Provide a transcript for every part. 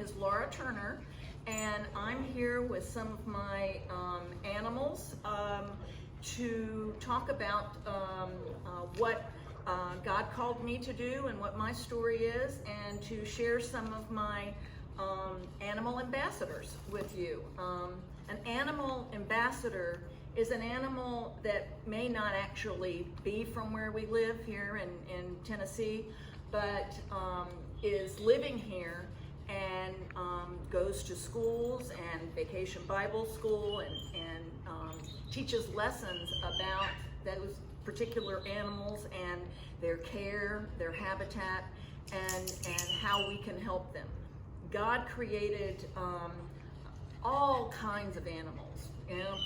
is Laura Turner, and I'm here with some of my animals to talk about what God called me to do and what my story is, and to share some of my animal ambassadors with you. An animal ambassador is an animal that may not actually be from where we live here in Tennessee, but is living here and goes to schools and Vacation Bible School and teaches lessons about those particular animals and their care, their habitat, and how we can help them. God created all kinds of animals,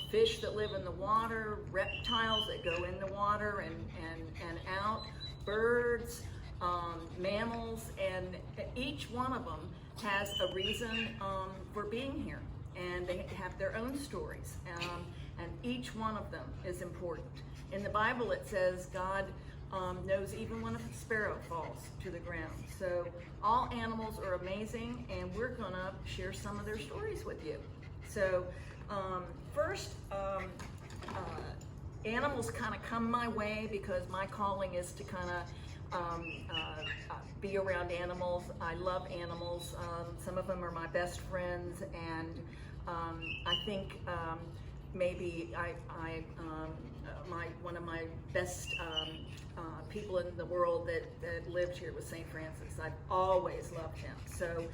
fish that live in the water, reptiles that go in the water and out, birds, mammals, and each one of them has a reason for being here, and they have their own stories, and each one of them is important. In the Bible it says God knows even when a sparrow falls to the ground. So all animals are amazing, and we're gonna share some of their stories with you. So first, animals kind of come my way because my calling is to kind of be around animals. I love animals. Some of them are my best friends, and I think maybe one of my best people in the world that lived here was St. Francis. I've always loved him. So,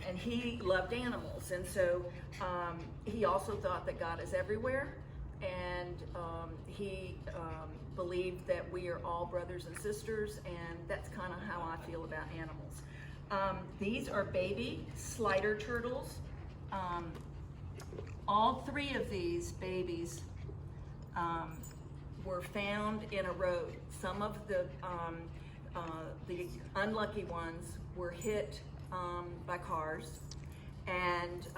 and he loved animals, and so he also thought that God is everywhere, and he believed that we are all brothers and sisters, and that's kind of how I feel about animals. These are baby slider turtles. All three of these babies were found in a road. Some of the unlucky ones were hit by cars, and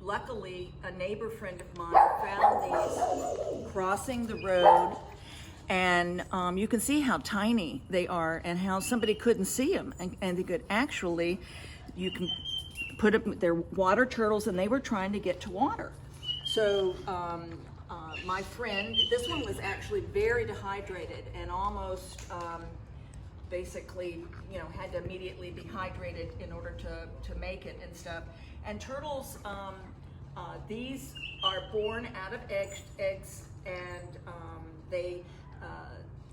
luckily a neighbor friend of mine found these crossing the road, and you can see how tiny they are and how somebody couldn't see them, and they could actually, you can put up, they're water turtles, and they were trying to get to water. So my friend, this one was actually very dehydrated and almost basically, had to immediately be hydrated in order to make it and stuff. And turtles, these are born out of eggs, and they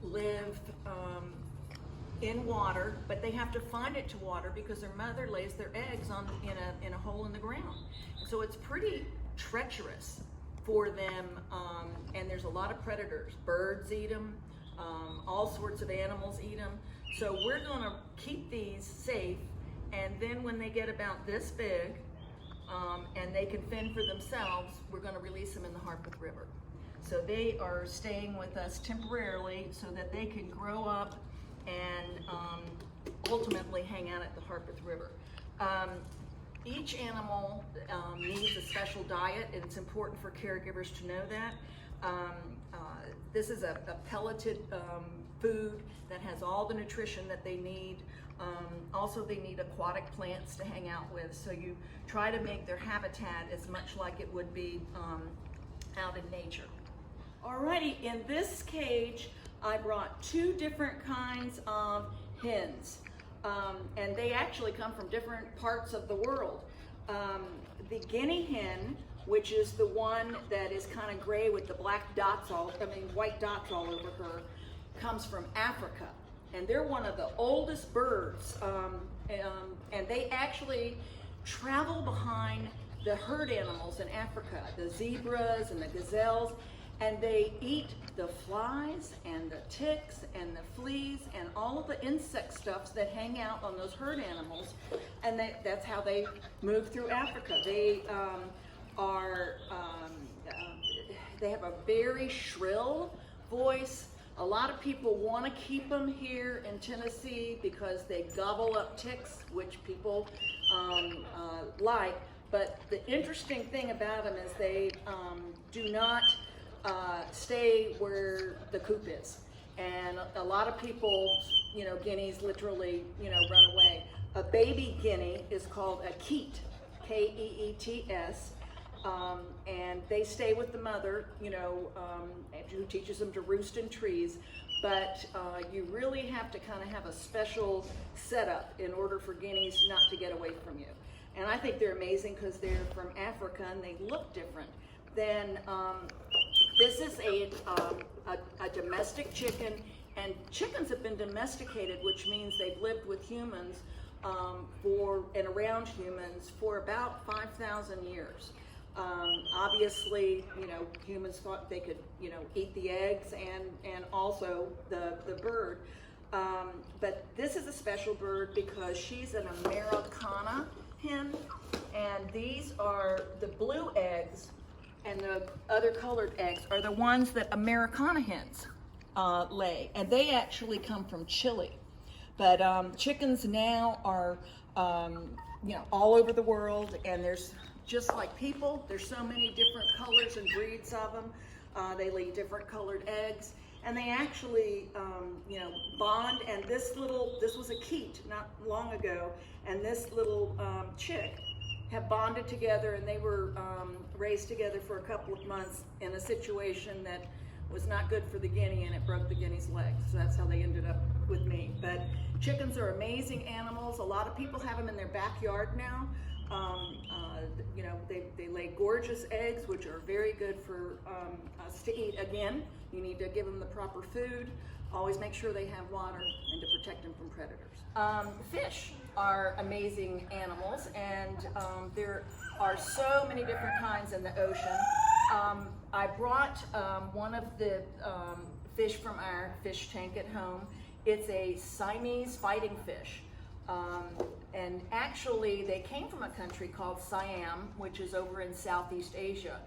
live in water, but they have to find it to water because their mother lays their eggs in a hole in the ground. So it's pretty treacherous for them, and there's a lot of predators. Birds eat them, all sorts of animals eat them. So we're gonna keep these safe, and then when they get about this big, and they can fend for themselves, we're gonna release them in the Harpeth River. So they are staying with us temporarily so that they can grow up and ultimately hang out at the Harpeth River. Each animal needs a special diet, and it's important for caregivers to know that. This is a pelleted food that has all the nutrition that they need. Also, they need aquatic plants to hang out with, so you try to make their habitat as much like it would be out in nature. Alrighty, in this cage, I brought two different kinds of hens, and they actually come from different parts of the world. The guinea hen, which is the one that is kind of gray with the white dots all over her, comes from Africa, and they're one of the oldest birds, and they actually travel behind the herd animals in Africa, the zebras and the gazelles, and they eat the flies and the ticks and the fleas and all of the insect stuffs that hang out on those herd animals, and that's how they move through Africa. They they have a very shrill voice. A lot of people want to keep them here in Tennessee because they gobble up ticks, which people like. But the interesting thing about them is they do not stay where the coop is. And a lot of people, guineas literally, run away. A baby guinea is called a keet, Keets, and they stay with the mother, who teaches them to roost in trees. But you really have to kind of have a special setup in order for guineas not to get away from you. And I think they're amazing because they're from Africa and they look different. Then this is a domestic chicken, and chickens have been domesticated, which means they've lived with humans and around humans for about 5,000 years. Obviously, humans thought they could, eat the eggs and also the bird. But this is a special bird because she's an Americana hen, and these are the blue eggs, and the other colored eggs are the ones that Americana hens lay, and they actually come from Chile. But chickens now are, all over the world, and there's just like people, there's so many different colors and breeds of them. They lay different colored eggs, and they actually, bond. And this was a keet not long ago, and this little chick have bonded together, and they were raised together for a couple of months in a situation that was not good for the guinea, and it broke the guinea's legs. So that's how they ended up with me. But chickens are amazing animals. A lot of people have them in their backyard now. They lay gorgeous eggs, which are very good for us to eat. Again, you need to give them the proper food. Always make sure they have water, and to protect them from predators. Fish are amazing animals, and there are so many different kinds in the ocean. I brought one of the fish from our fish tank at home. It's a Siamese fighting fish. And actually, they came from a country called Siam, which is over in Southeast Asia.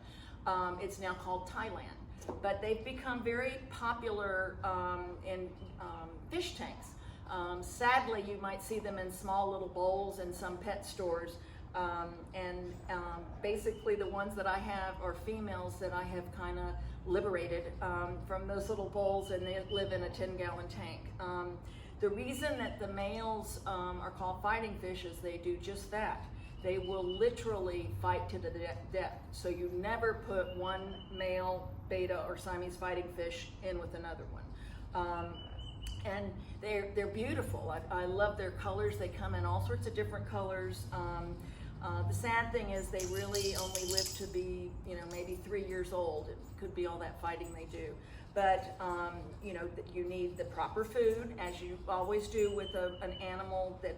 It's now called Thailand. But they've become very popular in fish tanks. Sadly, you might see them in small little bowls in some pet stores. Basically, the ones that I have are females that I have kind of liberated from those little bowls, and they live in a 10-gallon tank. The reason that the males are called fighting fish is they do just that. They will literally fight to the death. So you never put one male beta or Siamese fighting fish in with another one. And they're beautiful. I love their colors. They come in all sorts of different colors. The sad thing is they really only live to be, maybe 3 years old. It could be all that fighting they do. But, you need the proper food, as you always do with an animal that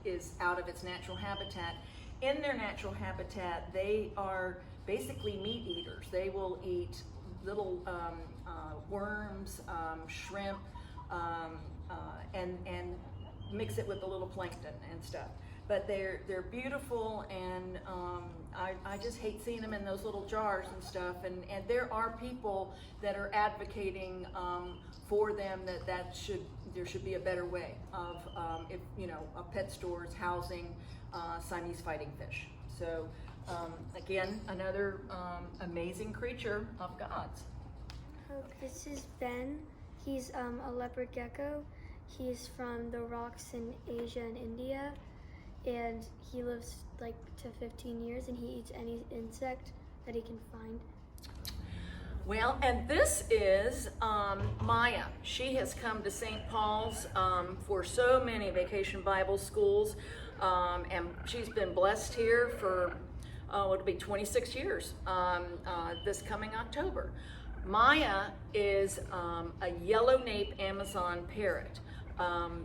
is out of its natural habitat. In their natural habitat, they are basically meat eaters. They will eat little worms, shrimp, and mix it with a little plankton and stuff. But they're beautiful, and I just hate seeing them in those little jars and stuff. And there are people that are advocating for them that there should be a better way of pet stores housing Siamese fighting fish. So again, another amazing creature of God's. This is Ben. He's a leopard gecko. He's from the rocks in Asia and India. And he lives to 15 years, and he eats any insect that he can find. Well, and this is Maya. She has come to St. Paul's for so many Vacation Bible schools, and she's been blessed here for, it'll be 26 years this coming October. Maya is a yellow nape Amazon parrot.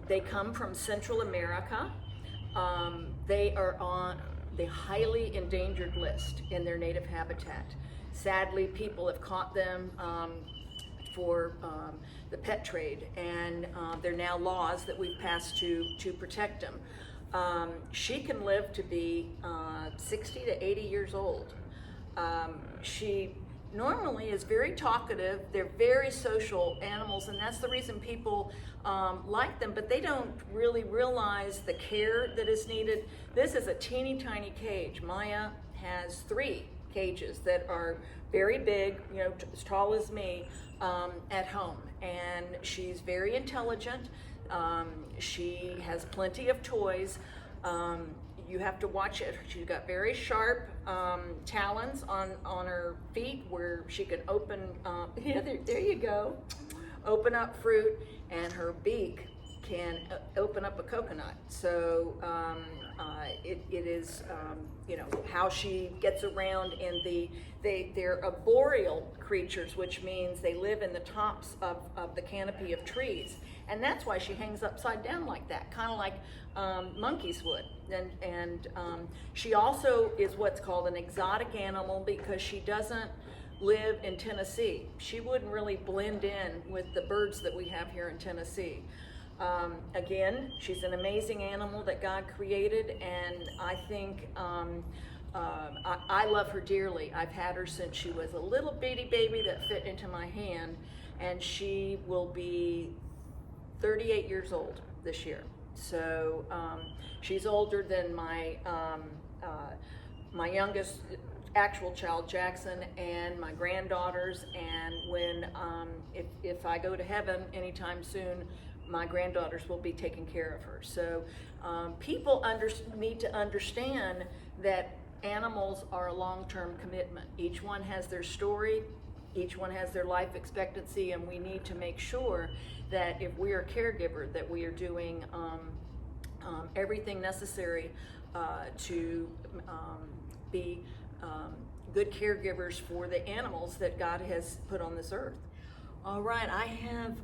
They come from Central America. They are on the highly endangered list in their native habitat. Sadly, people have caught them for the pet trade, and there are now laws that we've passed to protect them. She can live to be 60 to 80 years old. She normally is very talkative. They're very social animals, and that's the reason people like them, but they don't really realize the care that is needed. This is a teeny tiny cage. Maya has 3 cages that are very big, as tall as me, at home, and she's very intelligent. She has plenty of toys. You have to watch it. She's got very sharp talons on her feet where she can open, yeah, there you go, open up fruit, and her beak can open up a coconut. So it is, you know, how she gets around in they're arboreal creatures, which means they live in the tops of the canopy of trees. And that's why she hangs upside down like that, kind of like monkeys would. And she also is what's called an exotic animal because she doesn't live in Tennessee. She wouldn't really blend in with the birds that we have here in Tennessee. Again, she's an amazing animal that God created, and I think I love her dearly. I've had her since she was a little bitty baby that fit into my hand, and she will be 38 years old this year. So she's older than my youngest actual child, Jackson, and my granddaughters. And when if I go to heaven anytime soon, my granddaughters will be taking care of her. So people need to understand that animals are a long-term commitment. Each one has their story, each one has their life expectancy, and we need to make sure that if we are a caregiver, that we are doing everything necessary to be good caregivers for the animals that God has put on this earth. All right, I have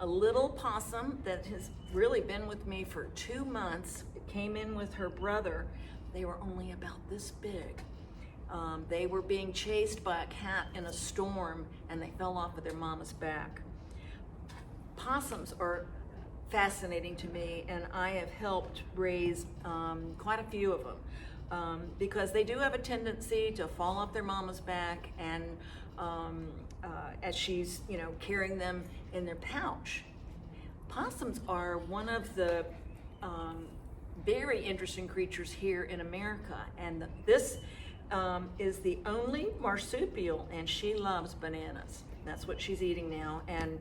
a little possum that has really been with me for 2 months. It came in with her brother. They were only about this big. They were being chased by a cat in a storm, and they fell off of their mama's back. Possums are fascinating to me, and I have helped raise quite a few of them because they do have a tendency to fall off their mama's back, and as she's, you know, carrying them in their pouch. Possums are one of the very interesting creatures here in America, and this is the only marsupial, and she loves bananas. That's what she's eating now, and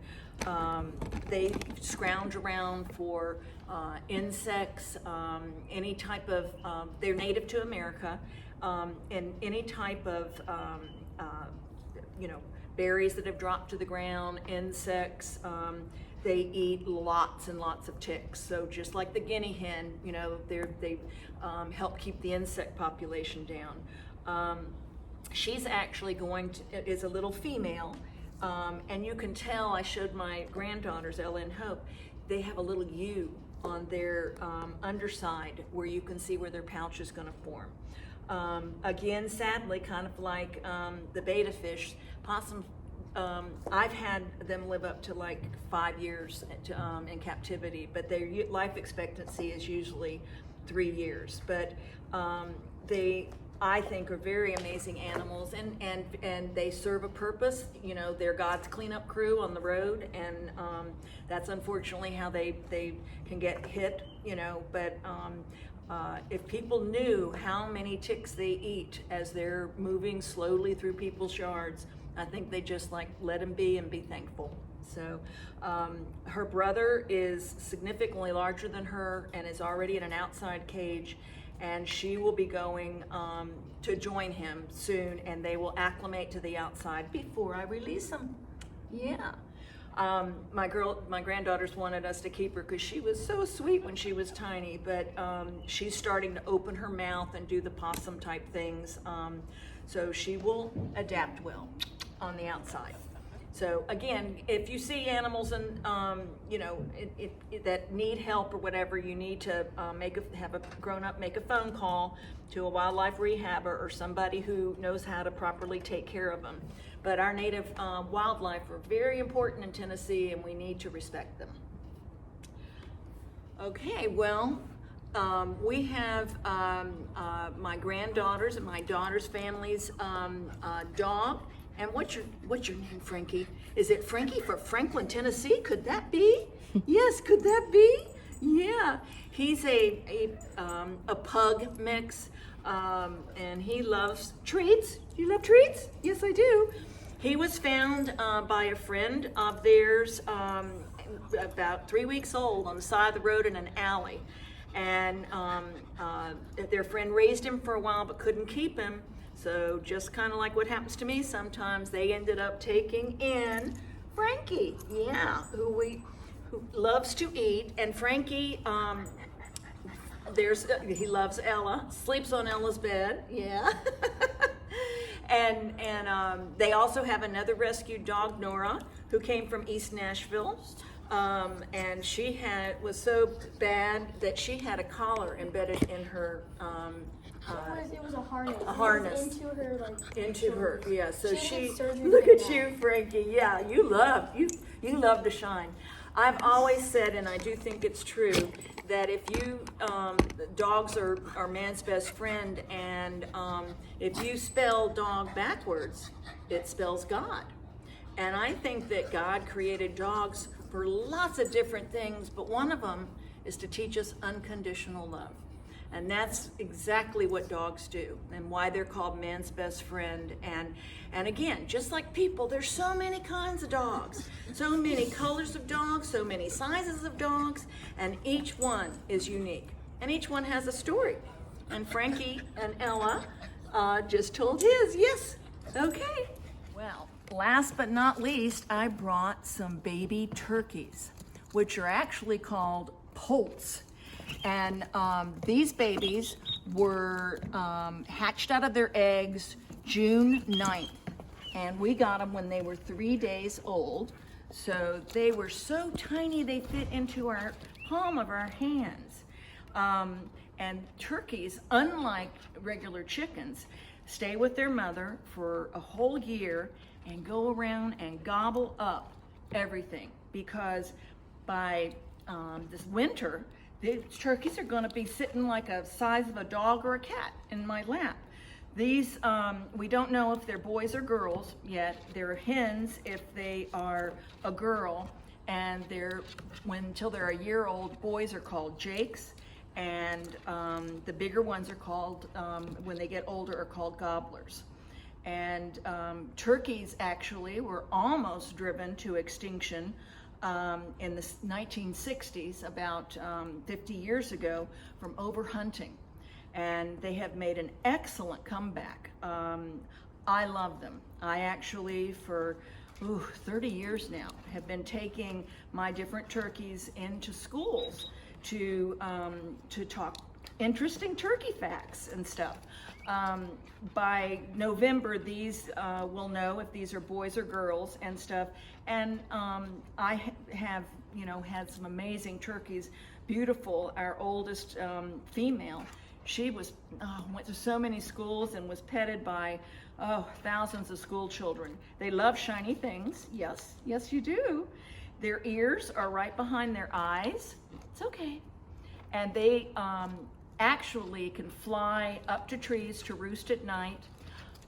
they scrounge around for insects, any type of, they're native to America, and any type of, you know, berries that have dropped to the ground, insects. They eat lots and lots of ticks. So just like the guinea hen, you know, they help keep the insect population down. She's actually is a little female, and you can tell, I showed my granddaughters, Ella and Hope, they have a little U on their underside where you can see where their pouch is gonna form. Again, sadly, kind of like the betta fish, possums, I've had them live up to like 5 years in captivity, but their life expectancy is usually 3 years. But they, I think, are very amazing animals, and they serve a purpose. You know, they're God's cleanup crew on the road, and that's unfortunately how they can get hit, you know, but if people knew how many ticks they eat as they're moving slowly through people's yards, I think they just like let them be and be thankful. So her brother is significantly larger than her and is already in an outside cage, and she will be going to join him soon, and they will acclimate to the outside before I release them. Yeah. My granddaughters wanted us to keep her because she was so sweet when she was tiny, but she's starting to open her mouth and do the possum type things. So she will adapt well on the outside. So again, if you see animals and you know, that need help or whatever, you need to have a grown-up make a phone call to a wildlife rehabber or somebody who knows how to properly take care of them. But our native wildlife are very important in Tennessee, and we need to respect them. Okay, well, we have my granddaughters and my daughter's family's dog. And what's your name, Frankie? Is it Frankie for Franklin, Tennessee? Could that be? Yes, could that be? Yeah, he's a pug mix, and he loves treats. Do you love treats? Yes, I do. He was found by a friend of theirs about 3 weeks old, on the side of the road in an alley. And their friend raised him for a while but couldn't keep him. So just kind of like what happens to me sometimes, they ended up taking in Frankie, yeah, who loves to eat. And Frankie, he loves Ella, sleeps on Ella's bed, yeah. and they also have another rescued dog, Nora, who came from East Nashville. And she was so bad that she had a collar embedded in her. It was a harness. A harness. Into her, like. Into her, yeah. So She had surgery look for at that. you, Frankie. Yeah, you love to shine. I've always said, and I do think it's true, that if you, dogs are man's best friend, and if you spell dog backwards, it spells God. And I think that God created dogs for lots of different things, but one of them is to teach us unconditional love. And that's exactly what dogs do, and why they're called man's best friend. And again, just like people, there's so many kinds of dogs, so many colors of dogs, so many sizes of dogs, and each one is unique. And each one has a story. And Frankie and Ella just told his, yes, okay. Well, last but not least, I brought some baby turkeys, which are actually called poults. And these babies were hatched out of their eggs June 9th. And we got them when they were 3 days old. So they were so tiny they fit into our palm of our hands. And turkeys, unlike regular chickens, stay with their mother for a whole year and go around and gobble up everything. Because by this winter, the turkeys are going to be sitting like a size of a dog or a cat in my lap. These, we don't know if they're boys or girls yet. They're hens if they are a girl, and until they're a year old, boys are called jakes, and the bigger ones are called, when they get older, are called gobblers. And turkeys actually were almost driven to extinction in the 1960s, about 50 years ago, from overhunting. And they have made an excellent comeback. I love them. I actually, for 30 years now, have been taking my different turkeys into schools to talk interesting turkey facts and stuff. By November, these will know if these are boys or girls and stuff. And I have, had some amazing turkeys. Beautiful, our oldest female, she went to so many schools and was petted by thousands of school children. They love shiny things. Yes, yes you do. Their ears are right behind their eyes. It's okay. And they actually can fly up to trees to roost at night.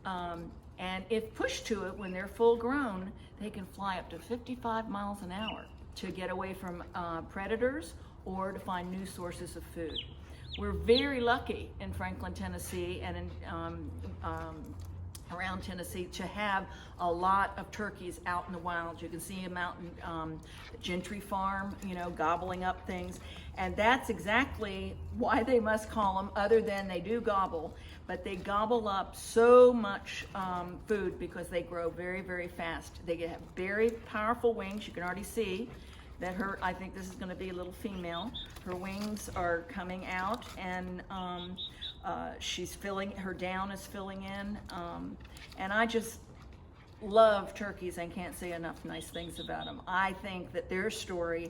And if pushed to it, when they're full grown, they can fly up to 55 miles an hour to get away from predators or to find new sources of food. We're very lucky in Franklin, Tennessee, and in around Tennessee to have a lot of turkeys out in the wild. You can see them out in Gentry Farm, gobbling up things. And that's exactly why they must call them, other than they do gobble, but they gobble up so much food because they grow very, very fast. They have very powerful wings. You can already see that I think this is going to be a little female. Her wings are coming out, and her down is filling in. And I just love turkeys and can't say enough nice things about them. I think that their story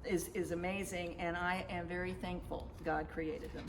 is amazing, and I am very thankful God created them.